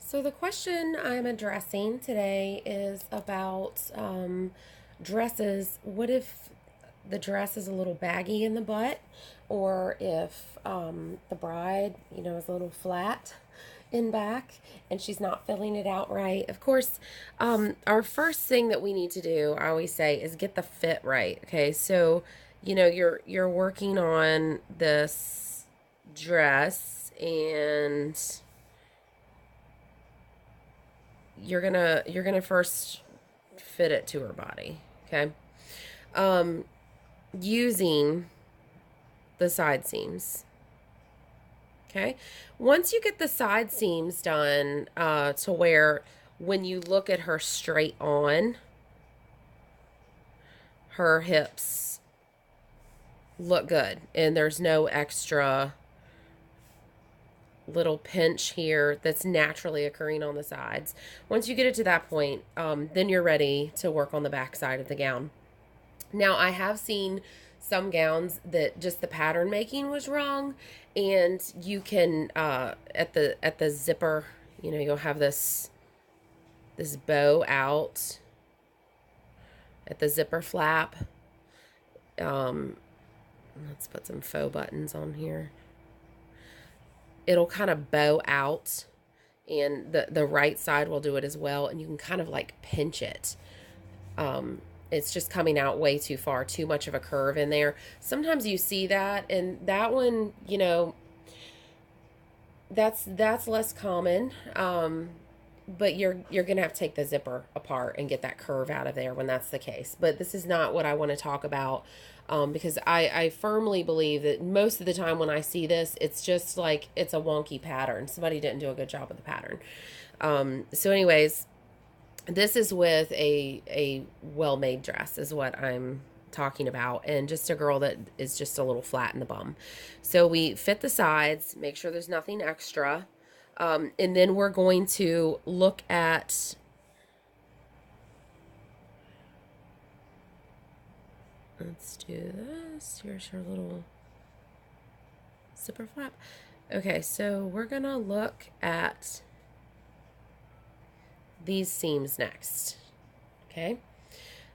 So the question I'm addressing today is about dresses. What if the dress is a little baggy in the butt, or if the bride, is a little flat in back and she's not filling it out right? Of course, our first thing that we need to do, I always say, is get the fit right. Okay, so you're working on this dress and you're gonna first fit it to her body, okay? Um, Using the side seams, okay? Once you get the side seams done, to where when you look at her straight on, her hips look good and there's no extra little pinch here that's naturally occurring on the sides. Once you get it to that point, then you're ready to work on the back side of the gown. Now, I have seen some gowns that just the pattern making was wrong, and you can at the zipper, you'll have this bow out at the zipper flap. Let's put some faux buttons on here. It'll kind of bow out, and the right side will do it as well, and you can kind of like pinch it. It's just coming out way too far, too much of a curve in there. Sometimes you see that, and that one, that's less common. But you're gonna have to take the zipper apart and get that curve out of there when that's the case. But this is not what I want to talk about, because I firmly believe that most of the time when I see this, it's just like it's a wonky pattern. Somebody didn't do a good job with the pattern. So anyways, this is with a well-made dress is what I'm talking about, and just a girl that is just a little flat in the bum. So we fit the sides, make sure there's nothing extra, and then we're going to look at, let's do this. Here's her little zipper flap. Okay, so we're gonna look at these seams next. Okay.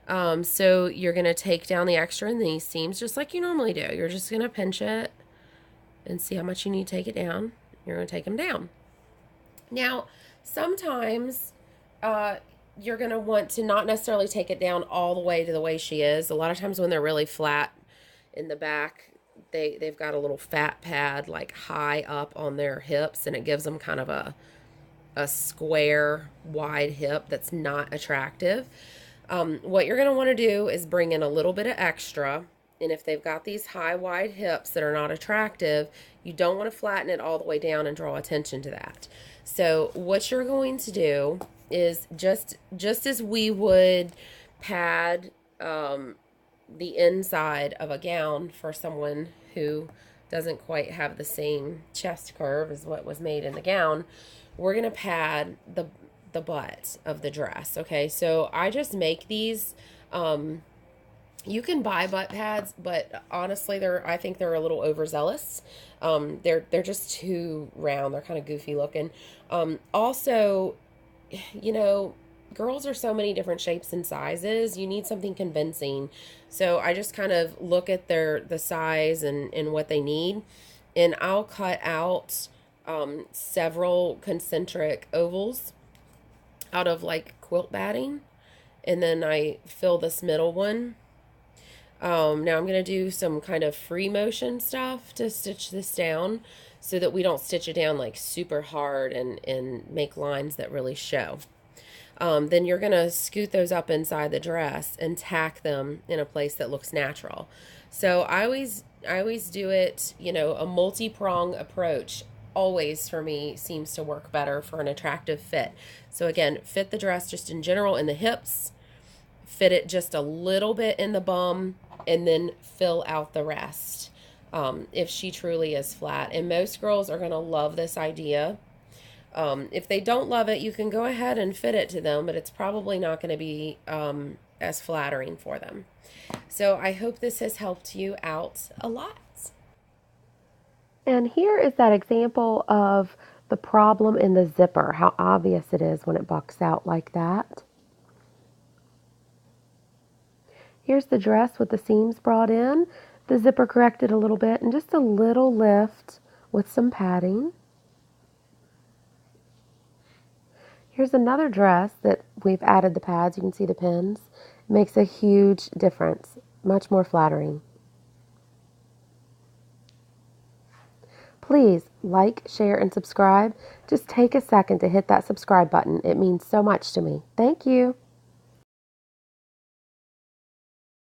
So you're going to take down the extra in these seams just like you normally do. You're just going to pinch it and see how much you need to take it down. You're going to take them down. Now, sometimes you're going to want to not necessarily take it down all the way to the way she is. A lot of times when they're really flat in the back, they've got a little fat pad like high up on their hips, and it gives them kind of a square wide hip that's not attractive. What you're going to want to do is bring in a little bit of extra, and if they've got these high wide hips that are not attractive, you don't want to flatten it all the way down and draw attention to that. So what you're going to do is just as we would pad the inside of a gown for someone who doesn't quite have the same chest curve as what was made in the gown, we're going to pad the butt of the dress. Okay, so I just make these. You can buy butt pads, but honestly, I think they're a little overzealous. They're just too round. They're kind of goofy looking. Also, girls are so many different shapes and sizes. You need something convincing. So I just kind of look at the size and what they need, and I'll cut out several concentric ovals out of like quilt batting, and then I fill this middle one. Now I'm going to do some kind of free motion stuff to stitch this down so that we don't stitch it down like super hard and make lines that really show. Then you're going to scoot those up inside the dress and tack them in a place that looks natural. So I always do it, a multi-prong approach always for me seems to work better for an attractive fit. So again, fit the dress just in general in the hips, fit it just a little bit in the bum, and then fill out the rest if she truly is flat. And most girls are going to love this idea. If they don't love it, you can go ahead and fit it to them, but it's probably not going to be as flattering for them. So I hope this has helped you out a lot. And here is that example of the problem in the zipper, how obvious it is when it bucks out like that. Here's the dress with the seams brought in, the zipper corrected a little bit, and just a little lift with some padding. Here's another dress that we've added the pads. You can see the pins. It makes a huge difference, much more flattering. Please like, share, and subscribe. Just take a second to hit that subscribe button. It means so much to me. Thank you.